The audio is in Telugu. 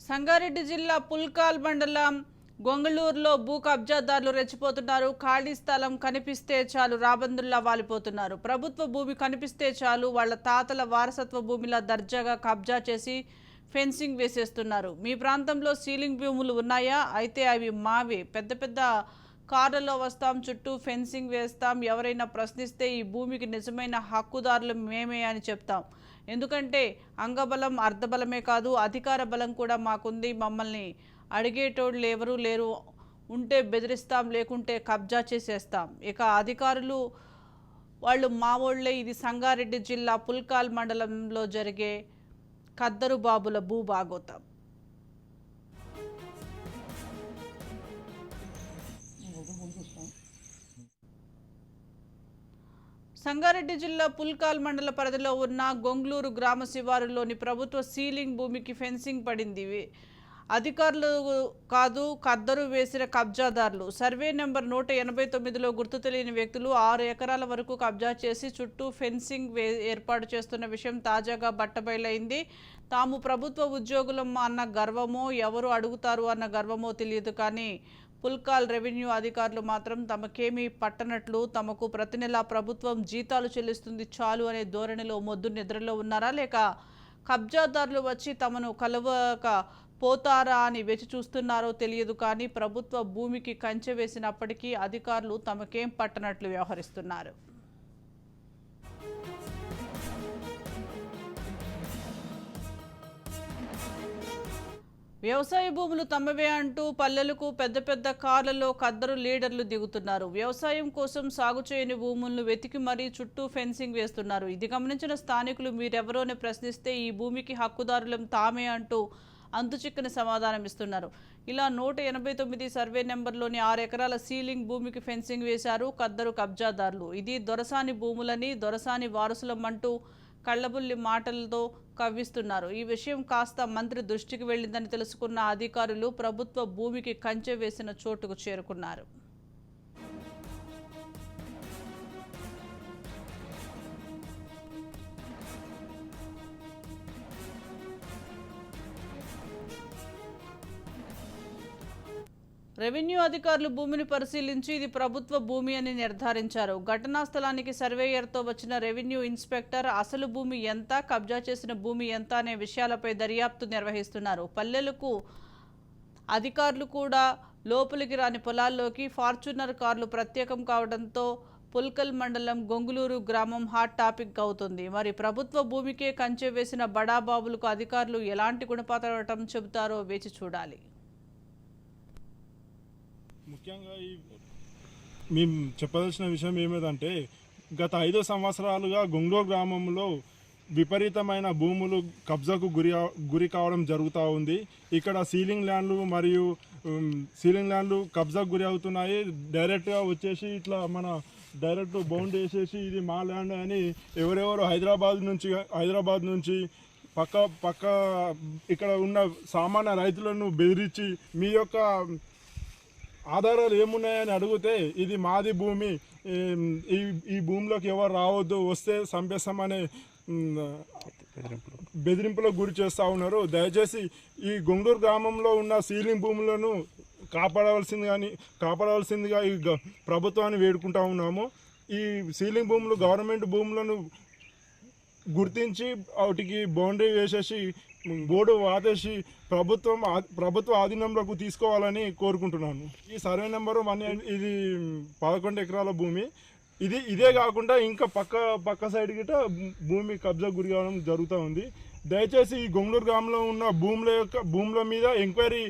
సంగారెడ్డి జిల్లా పుల్కాల్ మండలం గొంగళూరులో భూ కబ్జాదారులు రెచ్చిపోతున్నారు. ఖాళీ స్థలం కనిపిస్తే చాలు రాబందుల్లా వాలిపోతున్నారు. ప్రభుత్వ భూమి కనిపిస్తే చాలు వాళ్ళ తాతల వారసత్వ భూమిలా దర్జాగా కబ్జా చేసి ఫెన్సింగ్ వేసేస్తున్నారు. మీ ప్రాంతంలో సీలింగ్ భూములు ఉన్నాయా? అయితే అవి మావే. పెద్ద పెద్ద కార్లలో వస్తాం, చుట్టూ ఫెన్సింగ్ వేస్తాం. ఎవరైనా ప్రశ్నిస్తే ఈ భూమికి నిజమైన హక్కుదారులు మేమే అని చెప్తాం. ఎందుకంటే అంగబలం అర్ధబలమే కాదు, అధికార బలం కూడా మాకుంది. మమ్మల్ని అడిగేటోళ్ళు ఎవరూ లేరు. ఉంటే బెదిరిస్తాం, లేకుంటే కబ్జా చేసేస్తాం. ఇక అధికారులు వాళ్ళు మావోళ్లే. ఇది సంగారెడ్డి జిల్లా పుల్కాల్ మండలంలో జరిగే ఖద్దరు బాబుల భూభాగోతం. సంగారెడ్డి జిల్లా పుల్కాల్ మండల పరిధిలో ఉన్న గొంగళూరు గ్రామ శివారులోని ప్రభుత్వ సీలింగ్ భూమికి ఫెన్సింగ్ పడింది. అధికారులు కాదు, ఖద్దరు వేసిన కబ్జాదారులు. సర్వే నెంబర్ 189లో గుర్తు తెలియని వ్యక్తులు 6 ఎకరాల వరకు కబ్జా చేసి చుట్టూ ఫెన్సింగ్ ఏర్పాటు చేస్తున్న విషయం తాజాగా బట్టబయలైంది. తాము ప్రభుత్వ ఉద్యోగులం అన్న గర్వమో, ఎవరు అడుగుతారు అన్న గర్వమో తెలియదు. కానీ పుల్కాల్ రెవెన్యూ అధికారులు మాత్రం తమకేమీ పట్టనట్లు, తమకు ప్రతి నెలా ప్రభుత్వం జీతాలు చెల్లిస్తుంది చాలు అనే ధోరణిలో మొద్దు నిద్రలో ఉన్నారా, లేక కబ్జాదారులు వచ్చి తమను కలవక పోతారా అని వేచి చూస్తున్నారో తెలియదు. కానీ ప్రభుత్వ భూమికి కంచె వేసినప్పటికీ అధికారులు తమకేం పట్టనట్లు వ్యవహరిస్తున్నారు. వ్యవసాయ భూములు తమవే అంటూ పల్లెలకు పెద్ద పెద్ద కార్లలో ఖద్దరు లీడర్లు దిగుతున్నారు. వ్యవసాయం కోసం సాగు చేయని భూములను వెతికి మరీ చుట్టూ ఫెన్సింగ్ వేస్తున్నారు. ఇది గమనించిన స్థానికులు మీరెవరోని ప్రశ్నిస్తే ఈ భూమికి హక్కుదారులం తామే అంటూ అంతుచిక్కని సమాధానం ఇస్తున్నారు. ఇలా 189 సర్వే నెంబర్లోని 6 ఎకరాల సీలింగ్ భూమికి ఫెన్సింగ్ వేశారు ఖద్దరు కబ్జాదారులు. ఇది దొరసాని భూములని, దొరసాని వారసులం అంటూ కళ్ళబుల్లి మాటలతో కవ్విస్తున్నారు. ఈ విషయం కాస్త మంత్రి దృష్టికి వెళ్ళిందని తెలుసుకున్న అధికారులు ప్రభుత్వ భూమికి కంచె వేసిన చోటుకు చేరుకున్నారు. రెవెన్యూ అధికారులు భూమిని పరిశీలించి ఇది ప్రభుత్వ భూమి అని నిర్ధారించారు. ఘటనా స్థలానికి సర్వేయర్తో వచ్చిన రెవెన్యూ ఇన్స్పెక్టర్ అసలు భూమి ఎంత, కబ్జా చేసిన భూమి ఎంత అనే విషయాలపై దర్యాప్తు నిర్వహిస్తున్నారు. పల్లెలకు అధికారులు కూడా లోపలికి రాని పొలాల్లోకి ఫార్చునర్ కార్లు ప్రత్యేకం కావడంతో పుల్కల్ మండలం గొంగళూరు గ్రామం హాట్ టాపిక్ అవుతుంది. మరి ప్రభుత్వ భూమికే కంచె వేసిన బడాబాబులకు అధికారులు ఎలాంటి గుణపాఠం చెబుతారో వేచి చూడాలి. ముఖ్యంగా మేము చెప్పదలసిన విషయం ఏమిటంటే, గత 5 సంవత్సరాలుగా గొంగళూరు గ్రామంలో విపరీతమైన భూములు కబ్జాకు గురి కావడం జరుగుతూ ఉంది. ఇక్కడ సీలింగ్ ల్యాండ్లు కబ్జాకు గురి అవుతున్నాయి. డైరెక్ట్గా వచ్చేసి ఇట్లా మన డైరెక్ట్ బౌండ్ వేసేసి ఇది మా ల్యాండ్ అని ఎవరెవరు హైదరాబాద్ నుంచి పక్క ఇక్కడ ఉన్న సామాన్య రైతులను బెదిరించి మీ యొక్క ఆధారాలు ఏమున్నాయని అడిగితే ఇది మాది భూమి, ఈ భూమిలోకి ఎవరు రావద్దు, వస్తే చంపేస్తామనే బెదిరింపులకు గురి చేస్తూ ఉన్నారు. దయచేసి ఈ గొంగళూరు గ్రామంలో ఉన్న సీలింగ్ భూములను కాపాడవలసిందిగా ఈ ప్రభుత్వాన్ని వేడుకుంటా ఉన్నాము. ఈ సీలింగ్ భూములు గవర్నమెంట్ భూములను గుర్తించి వాటికి బౌండరీ వేసేసి బోర్డు వాటేసి ప్రభుత్వ ఆధీనంలోకి తీసుకోవాలని కోరుకుంటున్నాను. ఈ సర్వే నెంబరు 1 ఇది 11 ఎకరాల భూమి. ఇదే కాకుండా ఇంకా పక్క సైడ్ గిట భూమి కబ్జా గురి కావడం జరుగుతూ ఉంది. దయచేసి ఈ గొంగళూరు గ్రామంలో ఉన్న భూముల మీద ఎంక్వైరీ